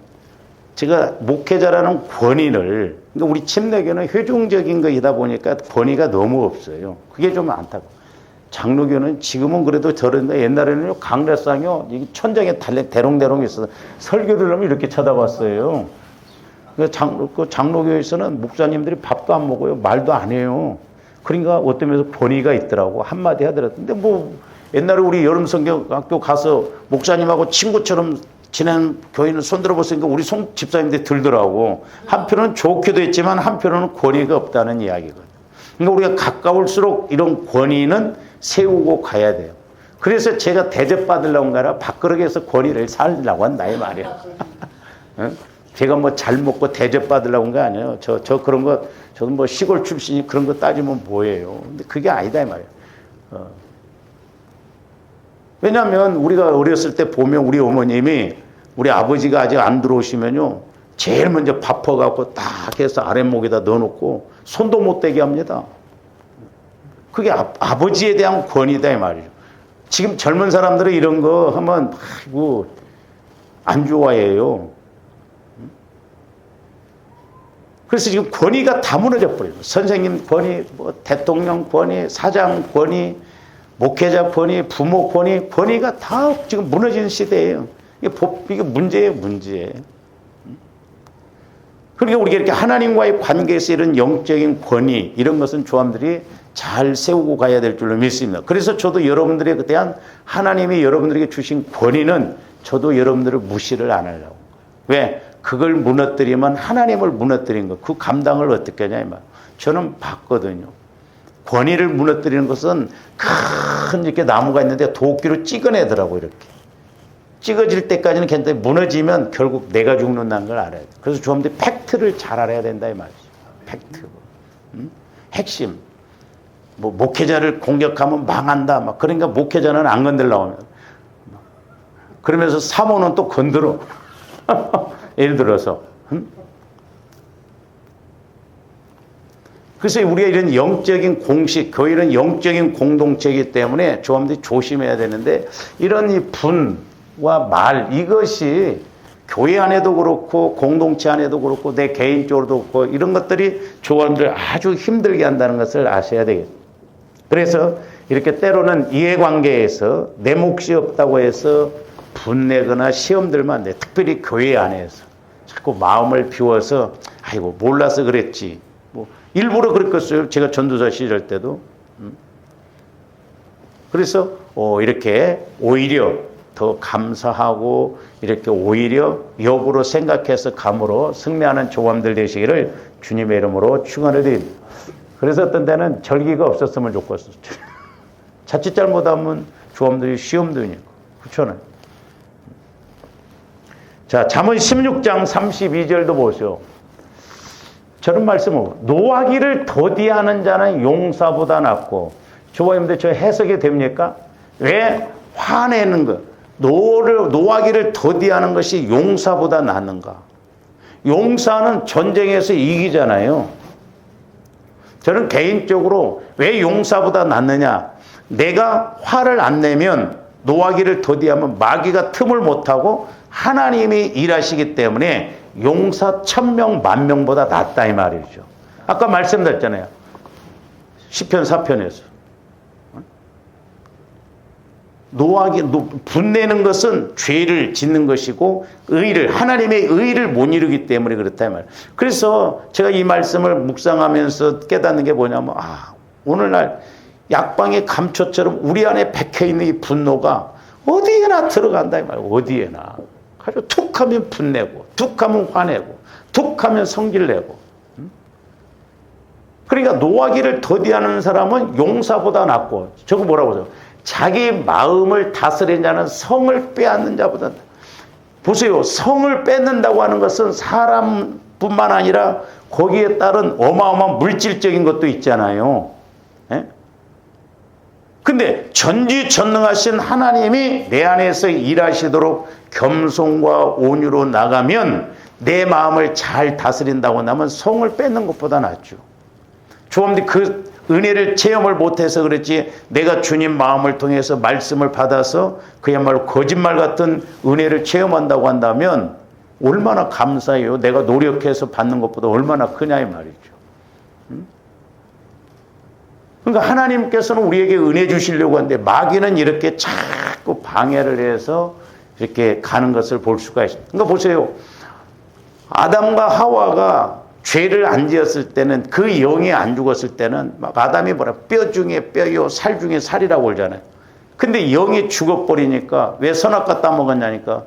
제가 목회자라는 권위를, 그러니까 우리 침례교는 회중적인 거이다 보니까 권위가 너무 없어요. 그게 좀 안타까워. 장로교는 지금은 그래도 저런데 옛날에는요, 강례상요, 천장에 대롱대롱 있어서 설교를 하면 이렇게 쳐다봤어요. 장로교에서는 목사님들이 밥도 안 먹어요. 말도 안 해요. 그러니까 어떤 면에서 권위가 있더라고. 한마디 하더라도. 근데 뭐, 옛날에 우리 여름성경학교 가서 목사님하고 친구처럼 지낸 교인을 손들어 보니까 우리 집사님들이 들더라고. 한편은 좋기도 했지만 한편은 권위가 없다는 이야기거든요. 그러니까 우리가 가까울수록 이런 권위는 세우고 가야 돼요. 그래서 제가 대접받으려고 가라 밥그릇에서 권위를 살려고 한다 이 말이야. 제가 뭐 잘 먹고 대접받으려고 한 거 아니에요. 저 그런 거, 저도 뭐 시골 출신이 그런 거 따지면 뭐예요. 근데 그게 아니다 이 말이야. 왜냐하면 우리가 어렸을 때 보면 우리 어머님이 우리 아버지가 아직 안 들어오시면요. 제일 먼저 밥 퍼갖고 딱 해서 아랫목에다 넣어놓고 손도 못 대게 합니다. 그게 아버지에 대한 권위다 이 말이죠. 지금 젊은 사람들은 이런 거 하면 아이고 안 좋아해요. 그래서 지금 권위가 다 무너져 버려요. 선생님 권위, 뭐 대통령 권위, 사장 권위, 목회자 권위, 부모 권위가 다 지금 무너지는 시대예요. 이게 문제예요, 문제. 그러니까 우리가 이렇게 하나님과의 관계에서 이런 영적인 권위, 이런 것은 조함들이 잘 세우고 가야 될 줄로 믿습니다. 그래서 저도 여러분들에 대한 하나님이 여러분들에게 주신 권위는 저도 여러분들을 무시를 안 하려고. 왜? 그걸 무너뜨리면 하나님을 무너뜨린 거, 그 감당을 어떻게 하냐, 이 말. 저는 봤거든요. 권위를 무너뜨리는 것은 큰 이렇게 나무가 있는데 도끼로 찍어내더라고, 이렇게. 찍어질 때까지는 괜찮은데 무너지면 결국 내가 죽는다는 걸 알아야 돼. 그래서 조합들이 팩트를 잘 알아야 된다, 이 말이죠. 팩트. 핵심. 뭐, 목회자를 공격하면 망한다. 막, 그러니까 목회자는 안 건들려고 합니다. 그러면서 사모는 또 건드려. 예를 들어서. 그래서 우리가 이런 영적인 공식, 교회는 영적인 공동체이기 때문에 조합들이 조심해야 되는데, 이런 이 분과 말, 이것이 교회 안에도 그렇고, 공동체 안에도 그렇고, 내 개인적으로도 그렇고, 이런 것들이 조합들을 아주 힘들게 한다는 것을 아셔야 되겠습니다. 그래서 이렇게 때로는 이해관계에서 내 몫이 없다고 해서 분내거나 시험 들면 안 돼. 특별히 교회 안에서. 자꾸 마음을 비워서, 아이고, 몰라서 그랬지. 뭐, 일부러 그랬겠어요. 제가 전도사 시절 때도. 그래서, 이렇게 오히려 더 감사하고, 이렇게 오히려 역으로 생각해서 감으로 승리하는 조감들 되시기를 주님의 이름으로 축원을 드립니다. 그래서 어떤 때는 절기가 없었으면 좋겠어요. 자칫 잘못하면 조감들이 시험 드니까. 그렇잖아요. 자, 잠언 16장 32절도 보세요. 저런 말씀을, 노하기를 더디하는 자는 용사보다 낫고, 조바님들 저 해석이 됩니까? 왜 화내는 것, 노하기를 더디하는 것이 용사보다 낫는가? 용사는 전쟁에서 이기잖아요. 저는 개인적으로 왜 용사보다 낫느냐? 내가 화를 안 내면 노하기를 더디하면 마귀가 틈을 못하고 하나님이 일하시기 때문에 용사 1000명, 10,000명보다 낫다 이 말이죠. 아까 말씀드렸잖아요. 시편 4편에서. 분내는 것은 죄를 짓는 것이고 하나님의 의를 못 이루기 때문에 그렇다 이 말이에요. 그래서 제가 이 말씀을 묵상하면서 깨닫는 게 뭐냐면 오늘날 약방의 감초처럼 우리 안에 박혀있는 이 분노가 어디에나 들어간다 이 말이에요. 어디에나. 그래서 툭하면 분내고 툭하면 화내고 툭하면 성질내고. 그러니까 노하기를 더디하는 사람은 용사보다 낫고, 저거 뭐라고 하죠? 자기 마음을 다스리는 자는 성을 빼앗는 자보다. 보세요. 성을 뺏는다고 하는 것은 사람뿐만 아니라 거기에 따른 어마어마한 물질적인 것도 있잖아요. 예? 근데 전지전능하신 하나님이 내 안에서 일하시도록 겸손과 온유로 나가면 내 마음을 잘 다스린다고 한다면 성을 뺏는 것보다 낫죠. 주님이 그 은혜를 체험을 못해서 그렇지, 내가 주님 마음을 통해서 말씀을 받아서 그야말로 거짓말 같은 은혜를 체험한다고 한다면 얼마나 감사해요. 내가 노력해서 받는 것보다 얼마나 크냐 이 말이죠. 그러니까 하나님께서는 우리에게 은혜 주시려고 하는데 마귀는 이렇게 자꾸 방해를 해서 이렇게 가는 것을 볼 수가 있습니다. 그러니까 보세요. 아담과 하와가 죄를 안 지었을 때는, 그 영이 안 죽었을 때는 막 아담이 뼈 중에 뼈요 살 중에 살이라고 그러잖아요. 근데 영이 죽어버리니까 왜 선악과 따먹었냐니까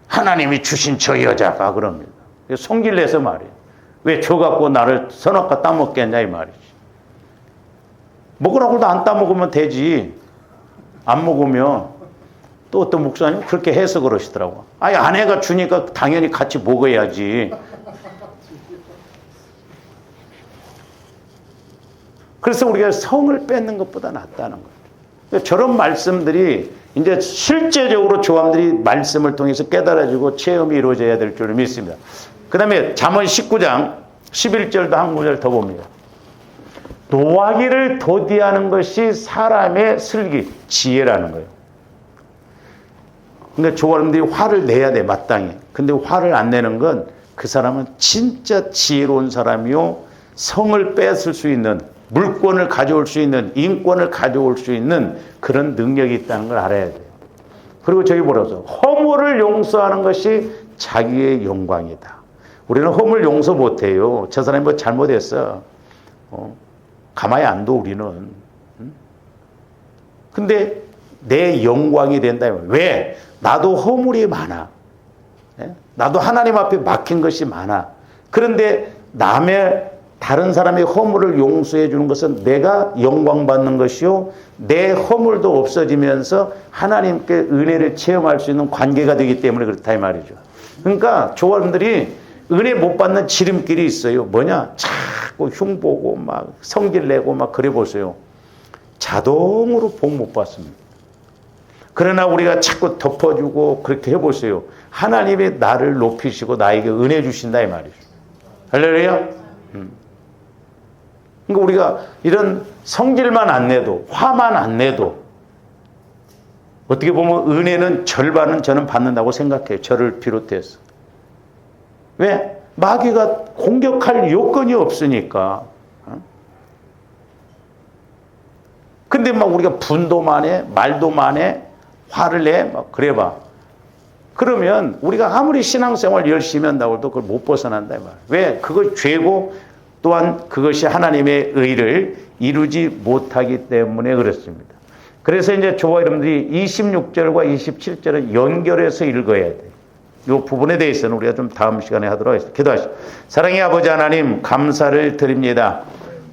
하나님이 주신 저 여자가 그럽니다. 성질내서 말이에요. 왜 저 갖고 나를 선악과 따먹겠냐 이 말이지. 먹으라고도 안 따먹으면 되지. 안 먹으면. 또 어떤 목사님 그렇게 해서 그러시더라고. 아내가 주니까 당연히 같이 먹어야지. 그래서 우리가 성을 뺏는 것보다 낫다는 거예요. 저런 말씀들이 이제 실제적으로 조함들이 말씀을 통해서 깨달아지고 체험이 이루어져야 될 줄 믿습니다. 그 다음에 잠언 19장 11절도 한 구절 더 봅니다. 노하기를 더디하는 것이 사람의 슬기, 지혜라는 거예요. 그러니까 조함들이 화를 내야 돼, 마땅히. 근데 화를 안 내는 건 그 사람은 진짜 지혜로운 사람이요, 성을 뺏을 수 있는, 물권을 가져올 수 있는, 인권을 가져올 수 있는 그런 능력이 있다는 걸 알아야 돼요. 그리고 저기 뭐라서 허물을 용서하는 것이 자기의 영광이다. 우리는 허물 용서 못해요. 저 사람이 뭐 잘못했어. 가만히 안 둬 우리는. 근데 내 영광이 된다. 왜? 나도 허물이 많아. 나도 하나님 앞에 막힌 것이 많아. 그런데 다른 사람의 허물을 용서해 주는 것은 내가 영광 받는 것이요, 내 허물도 없어지면서 하나님께 은혜를 체험할 수 있는 관계가 되기 때문에 그렇다 이 말이죠. 그러니까 조원들이 은혜 못 받는 지름길이 있어요. 뭐냐? 자꾸 흉보고 막 성질 내고 막 그래 보세요. 자동으로 복 못 받습니다. 그러나 우리가 자꾸 덮어주고 그렇게 해보세요. 하나님이 나를 높이시고 나에게 은혜 주신다 이 말이죠. 할렐루야. 그러니까 우리가 이런 성질만 안 내도, 화만 안 내도, 어떻게 보면 은혜는 절반은 저는 받는다고 생각해요. 저를 비롯해서. 왜? 마귀가 공격할 요건이 없으니까. 근데 막 우리가 분도만 해, 말도만 해, 화를 내, 막 그래 봐. 그러면 우리가 아무리 신앙생활 열심히 한다고 해도 그걸 못 벗어난다 이 말이에요. 왜? 그걸 죄고 또한 그것이 하나님의 의를 이루지 못하기 때문에 그렇습니다. 그래서 이제 저와 여러분들이 26절과 27절을 연결해서 읽어야 돼요. 이 부분에 대해서는 우리가 좀 다음 시간에 하도록 하겠습니다. 기도하시죠. 사랑의 아버지 하나님, 감사를 드립니다.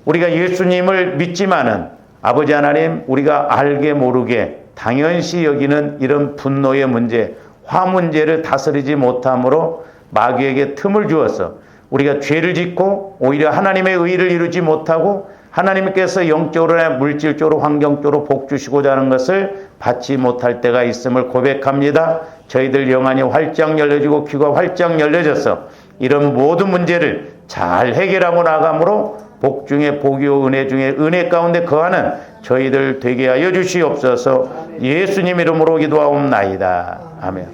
우리가 예수님을 믿지만은 아버지 하나님, 우리가 알게 모르게 당연시 여기는 이런 분노의 문제, 화 문제를 다스리지 못함으로 마귀에게 틈을 주어서 우리가 죄를 짓고 오히려 하나님의 의를 이루지 못하고 하나님께서 영적으로나 물질적으로 환경적으로 복 주시고자 하는 것을 받지 못할 때가 있음을 고백합니다. 저희들 영안이 활짝 열려지고 귀가 활짝 열려져서 이런 모든 문제를 잘 해결하고 나감으로 복 중에 복이요 은혜 중에 은혜 가운데 거하는 저희들 되게 하여 주시옵소서. 예수님 이름으로 기도하옵나이다. 아멘.